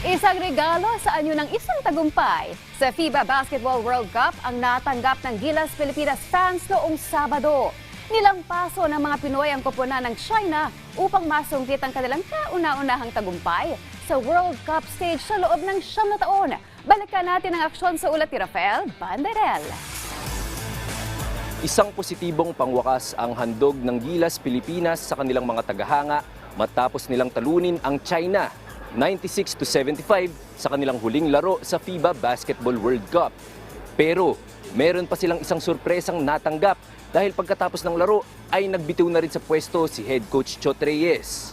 Isang regalo sa anyo ng isang tagumpay. Sa FIBA Basketball World Cup ang natanggap ng Gilas Pilipinas fans noong Sabado. Nilampaso ng mga Pinoy ang koponan ng China upang masungkit ang kanilang kauna-unahang tagumpay sa World Cup stage sa loob ng 9 na taon. Balikan natin ang aksyon sa ulat ni Rafael Banderel. Isang positibong pangwakas ang handog ng Gilas Pilipinas sa kanilang mga tagahanga matapos nilang talunin ang China 96-75 sa kanilang huling laro sa FIBA Basketball World Cup. Pero meron pa silang isang sorpresang natanggap dahil pagkatapos ng laro ay nagbitiw na rin sa pwesto si head coach Chot Reyes.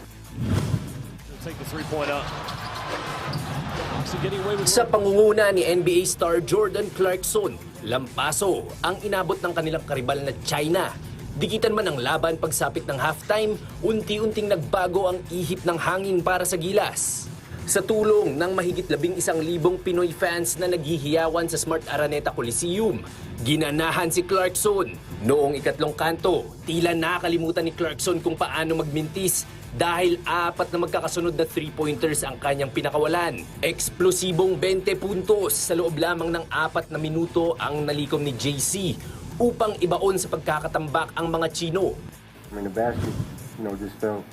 Sa pangunguna ni NBA star Jordan Clarkson, lampaso ang inabot ng kanilang karibal na China. Dikitan man ang laban pagsapit ng halftime, unti-unting nagbago ang ihip ng hangin para sa Gilas. Sa tulong ng mahigit 11,000 Pinoy fans na naghihiyawan sa Smart Araneta Coliseum, ginanahan si Clarkson. Noong ikatlong kanto, tila nakalimutan ni Clarkson kung paano magmintis dahil 4 na magkakasunod na 3-pointers ang kanyang pinakawalan. Eksplosibong 20 puntos sa loob lamang ng 4 na minuto ang nalikom ni JC upang ibaon sa pagkakatambak ang mga Chino. I mean, the basket, just felt,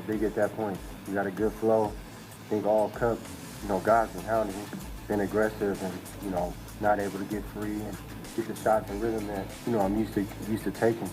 big at that point. You got a good flow. I think all cup, guys been hounding him, been aggressive and, not able to get free and get the shots and rhythm that, I'm used to taking.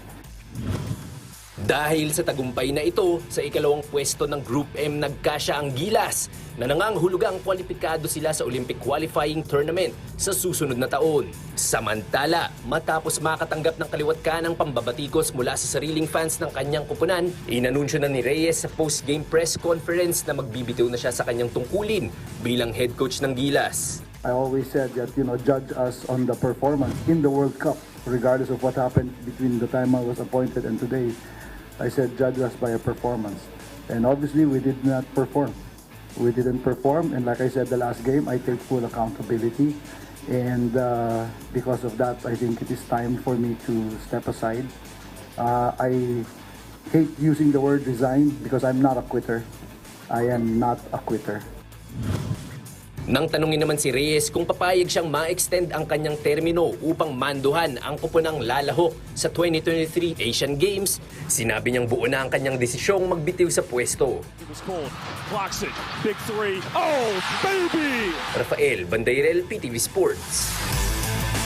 Dahil sa tagumpay na ito, sa ikalawang pwesto ng Group M nagkasya ang Gilas na nangangahulugang kwalipikado sila sa Olympic qualifying tournament sa susunod na taon. Samantala, matapos makatanggap ng kaliwat kanang pambabatikos mula sa sariling fans ng kanyang kupunan, inanunsyo na ni Reyes sa post-game press conference na magbibitiw na siya sa kanyang tungkulin bilang head coach ng Gilas. I always said that, judge us on the performance in the World Cup, regardless of what happened between the time I was appointed and today. I said, judge us by a performance. And obviously, we did not perform. We didn't perform. And like I said, the last game, I take full accountability. And because of that, I think it is time for me to step aside. I hate using the word resign because I'm not a quitter. I am not a quitter. Nang tanungin naman si Reyes kung papayag siyang ma-extend ang kanyang termino upang manduhan ang kupunang lalahok sa 2023 Asian Games, sinabi niyang buo na ang kanyang desisyong magbitiw sa pwesto. Rafael Banderel, PTV Sports.